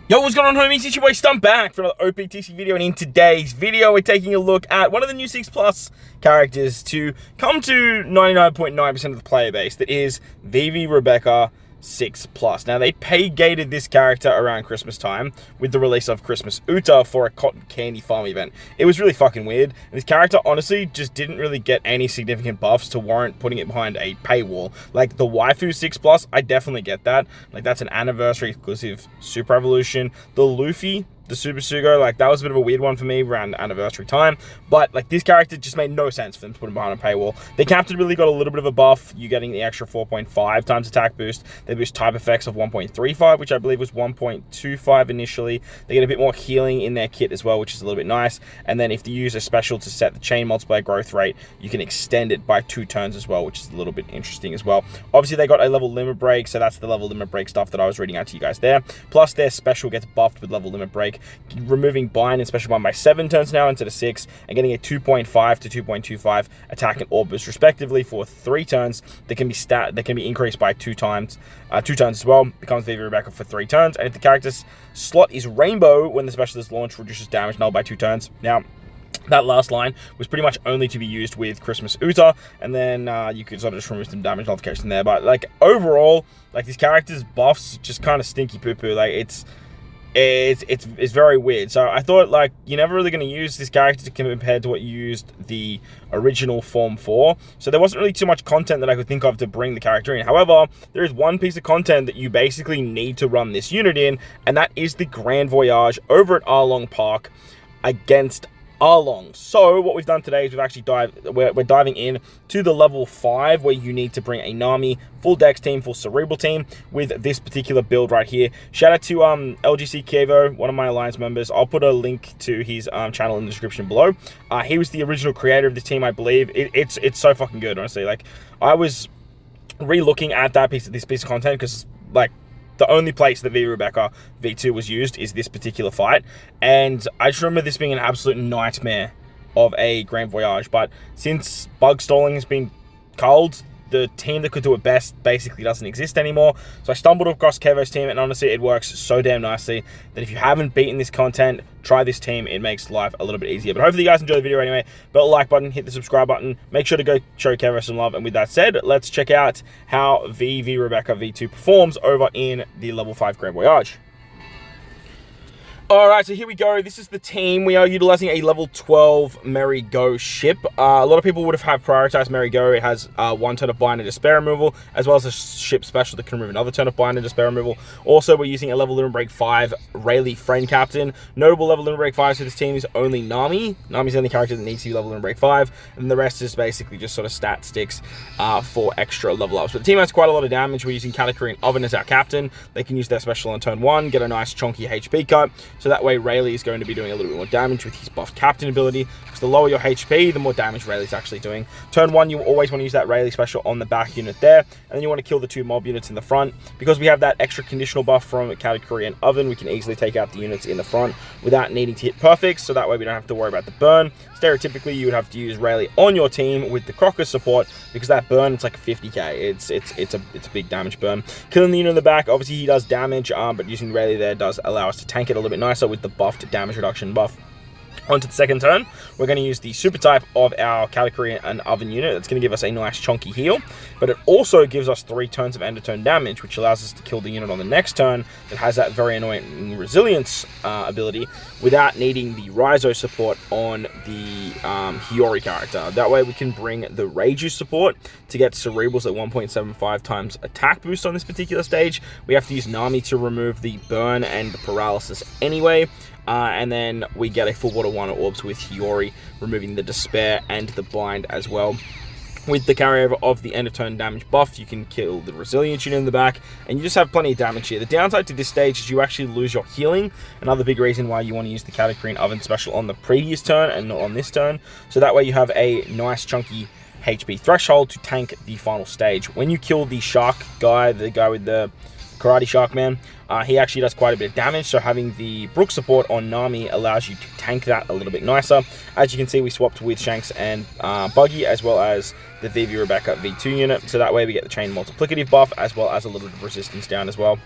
Yo, what's going on, homies? Shichibokai, I'm back for another OPTC video, and in today's video, we're taking a look at one of the new 6+ characters to come to 99.9% of the player base. That is VIVI Becca 6+. Now, they pay-gated this character around Christmas time with the release of Christmas Uta for a cotton candy farm event. It was really fucking weird. And this character, honestly, just didn't really get any significant buffs to warrant putting it behind a paywall. Like, the waifu 6+, I definitely get that. Like, that's an anniversary exclusive Super Evolution. The Luffy, the Super Sugo, like, that was a bit of a weird one for me around anniversary time, but like, this character just made no sense for them to put him behind a paywall. The captain really got a little bit of a buff. You getting the extra 4.5 times attack boost. They boost type effects of 1.35, which I believe was 1.25 initially. They get a bit more healing in their kit as well, which is a little bit nice. And then if you use a special to set the chain multiplier growth rate, you can extend it by 2 turns as well, which is a little bit interesting as well. Obviously, they got a level limit break, so that's the level limit break stuff that I was reading out to you guys there. Plus, their special gets buffed with level limit break, removing bind and special bind by 7 turns now instead of 6, and getting a 2.5 to 2.25 attack and orb boost respectively for 3 turns. That can be increased by 2 turns as well. Becomes VIVI Becca for 3 turns, and if the character's slot is rainbow when the special is launched, reduces damage null by 2 turns. Now, that last line was pretty much only to be used with Christmas Uta, and then you could sort of just remove some damage nullification there. But like, overall, like, this character's buffs just kind of stinky poo-poo. Like, it's very weird. So I thought, like, you're never really going to use this character compared to what you used the original form for. So there wasn't really too much content that I could think of to bring the character in. However, there is one piece of content that you basically need to run this unit in, and that is the Grand Voyage over at Arlong Park against Arlong. So what we've done today is we've actually we're diving in to the level 5, where you need to bring a Nami full dex team, full cerebral team with this particular build right here. Shout out to LGC Kevo, one of my alliance members. I'll put a link to his channel in the description below. He was the original creator of this team, I believe. It's so fucking good, honestly. Like, I was re-looking at this piece of content because, like, the only place that VIVI Becca V2 was used is this particular fight, and I just remember this being an absolute nightmare of a Grand Voyage. But since bug stalling has been culled, the team that could do it best basically doesn't exist anymore. So I stumbled across Kevo's team, and honestly, it works so damn nicely that if you haven't beaten this content, try this team. It makes life a little bit easier. But hopefully you guys enjoy the video anyway. Bell like button, hit the subscribe button. Make sure to go show Kevo some love. And with that said, let's check out how VIVI Becca V2 performs over in the level 5 Grand Voyage. Alright, so here we go. This is the team. We are utilizing a level 12 Merry Go ship. A lot of people would have prioritized Merry Go. It has 1 turn of bind and despair removal, as well as a ship special that can remove another turn of bind and despair removal. Also, we're using a level limit break 5 Rayleigh friend captain. Notable level limit break 5 for this team is only Nami. Nami's the only character that needs to be level limit break 5, and the rest is basically just sort of stat sticks for extra level ups. But the team has quite a lot of damage. We're using Katakuri and Oven as our captain. They can use their special on turn 1, get a nice chunky HP cut. So that way, Rayleigh is going to be doing a little bit more damage with his buffed captain ability. Because the lower your HP, the more damage Rayleigh's actually doing. Turn 1, you always want to use that Rayleigh special on the back unit there. And then you want to kill the 2 mob units in the front. Because we have that extra conditional buff from Katakuri and Oven, we can easily take out the units in the front without needing to hit perfects. So that way we don't have to worry about the burn. Stereotypically, you would have to use Rayleigh on your team with the Crocker support, because that burn, it's like a 50k. It's a big damage burn. Killing the unit in the back, obviously he does damage, but using Rayleigh there does allow us to tank it a little bit nicer with the buffed damage reduction buff. Onto the second turn, we're going to use the super type of our Katakuri and Oven unit. That's going to give us a nice chunky heal, but it also gives us 3 turns of end of turn damage, which allows us to kill the unit on the next turn that has that very annoying resilience ability without needing the Raizo support on the Hiyori character. That way we can bring the Reiju support to get Cerebrals at 1.75 times attack boost on this particular stage. We have to use Nami to remove the burn and the paralysis anyway. And then we get a full water 1 orbs with Hiyori, removing the despair and the bind as well. With the carryover of the end of turn damage buff, you can kill the resilience unit in the back, and you just have plenty of damage here. The downside to this stage is you actually lose your healing. Another big reason why you want to use the Katakuri and Oven special on the previous turn and not on this turn. So that way you have a nice chunky HP threshold to tank the final stage. When you kill the shark guy, the guy with the Karate Shark Man, he actually does quite a bit of damage, so having the Brook support on Nami allows you to tank that a little bit nicer. As you can see, we swapped with Shanks and Buggy, as well as the VIVI Becca V2 unit, so that way we get the chain multiplicative buff, as well as a little bit of resistance down as well.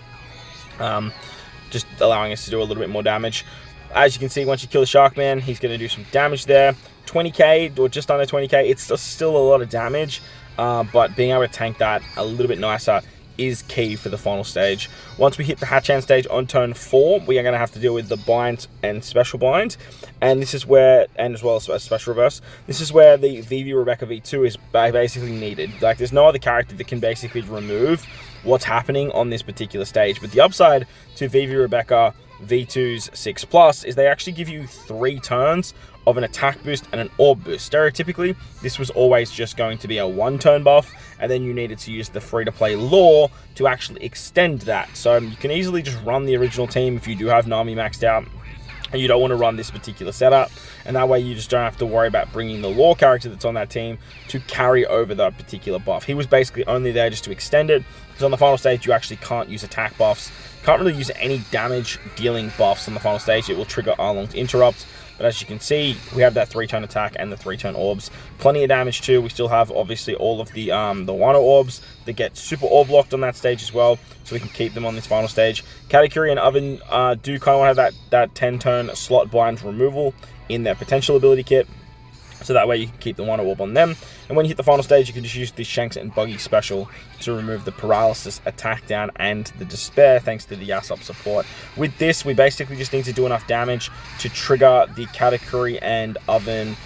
just allowing us to do a little bit more damage. As you can see, once you kill the Sharkman, he's going to do some damage there. 20k, or just under 20k, it's still a lot of damage, but being able to tank that a little bit nicer is key for the final stage. Once we hit the Hadson stage on turn 4, we are going to have to deal with the bind and special bind, and this is where, and as well as a special reverse, this is where the VIVI Rebecca V2 is basically needed. Like, there's no other character that can basically remove what's happening on this particular stage. But the upside to VIVI Rebecca V2's 6+ is they actually give you 3 turns of an attack boost and an orb boost. Stereotypically, this was always just going to be a 1-turn buff, and then you needed to use the free-to-play lore to actually extend that. So you can easily just run the original team if you do have Nami maxed out and you don't want to run this particular setup, and that way you just don't have to worry about bringing the lore character that's on that team to carry over that particular buff. He was basically only there just to extend it, because on the final stage you actually can't use attack buffs, can't really use any damage dealing buffs on the final stage. It will trigger Arlong's interrupt. But as you can see, we have that 3-turn attack and the 3-turn orbs. Plenty of damage too. We still have obviously all of the Wano orbs that get super orb locked on that stage as well, so we can keep them on this final stage. Katakuri and Oven do kind of want to have that 10-turn slot bind removal in their potential ability kit, so that way you can keep the Wano orb on them. And when you hit the final stage, you can just use the Shanks and Buggy special to remove the paralysis, attack down, and the despair, thanks to the Yasop support. With this, we basically just need to do enough damage to trigger the Katakuri and Oven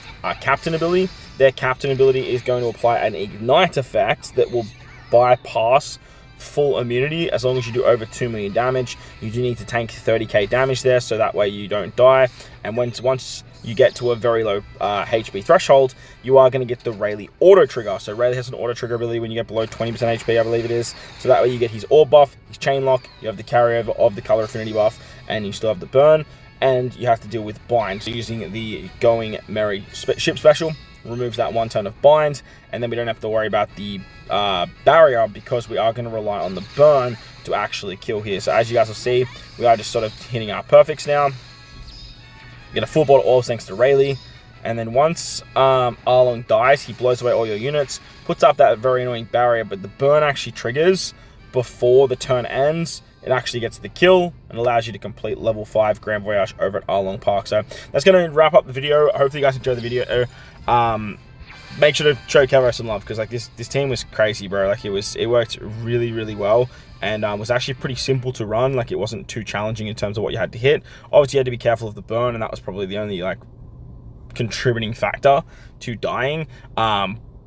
captain ability. Their captain ability is going to apply an ignite effect that will bypass full immunity as long as you do over 2 million damage. You do need to tank 30k damage there, so that way you don't die. And once you get to a very low HP threshold, you are going to get the Rayleigh auto trigger. So Rayleigh has an auto trigger ability when you get below 20% HP, I believe it is. So that way you get his orb buff, his chain lock, you have the carryover of the color affinity buff, and you still have the burn. And you have to deal with bind. So using the Going Merry ship special removes that 1 turn of bind, and then we don't have to worry about the barrier, because we are going to rely on the burn to actually kill here. So as you guys will see, we are just sort of hitting our perfects now. Get a full bottle orbs thanks to Rayleigh, and then once Arlong dies, he blows away all your units, puts up that very annoying barrier, but the burn actually triggers before the turn ends. It actually gets the kill and allows you to complete level 5 Grand Voyage over at Arlong Park. So that's going to wrap up the video. Hopefully you guys enjoyed the video. Make sure to show Kelro some love, because like this team was crazy, bro. Like it worked really well, and was actually pretty simple to run. Like, it wasn't too challenging in terms of what you had to hit. Obviously you had to be careful of the burn, and that was probably the only like contributing factor to dying.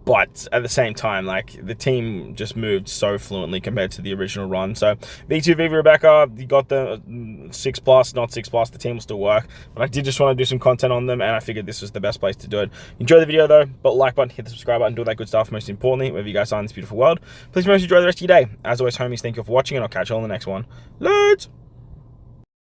But at the same time, like, the team just moved so fluently compared to the original run. So V2 VIVI Rebecca, you got the 6+, not 6+, the team will still work. But I did just want to do some content on them, and I figured this was the best place to do it. Enjoy the video though, but like button, hit the subscribe button, do all that good stuff. Most importantly, wherever you guys are in this beautiful world, please most enjoy the rest of your day. As always, homies, thank you for watching, and I'll catch you all in the next one. Loads!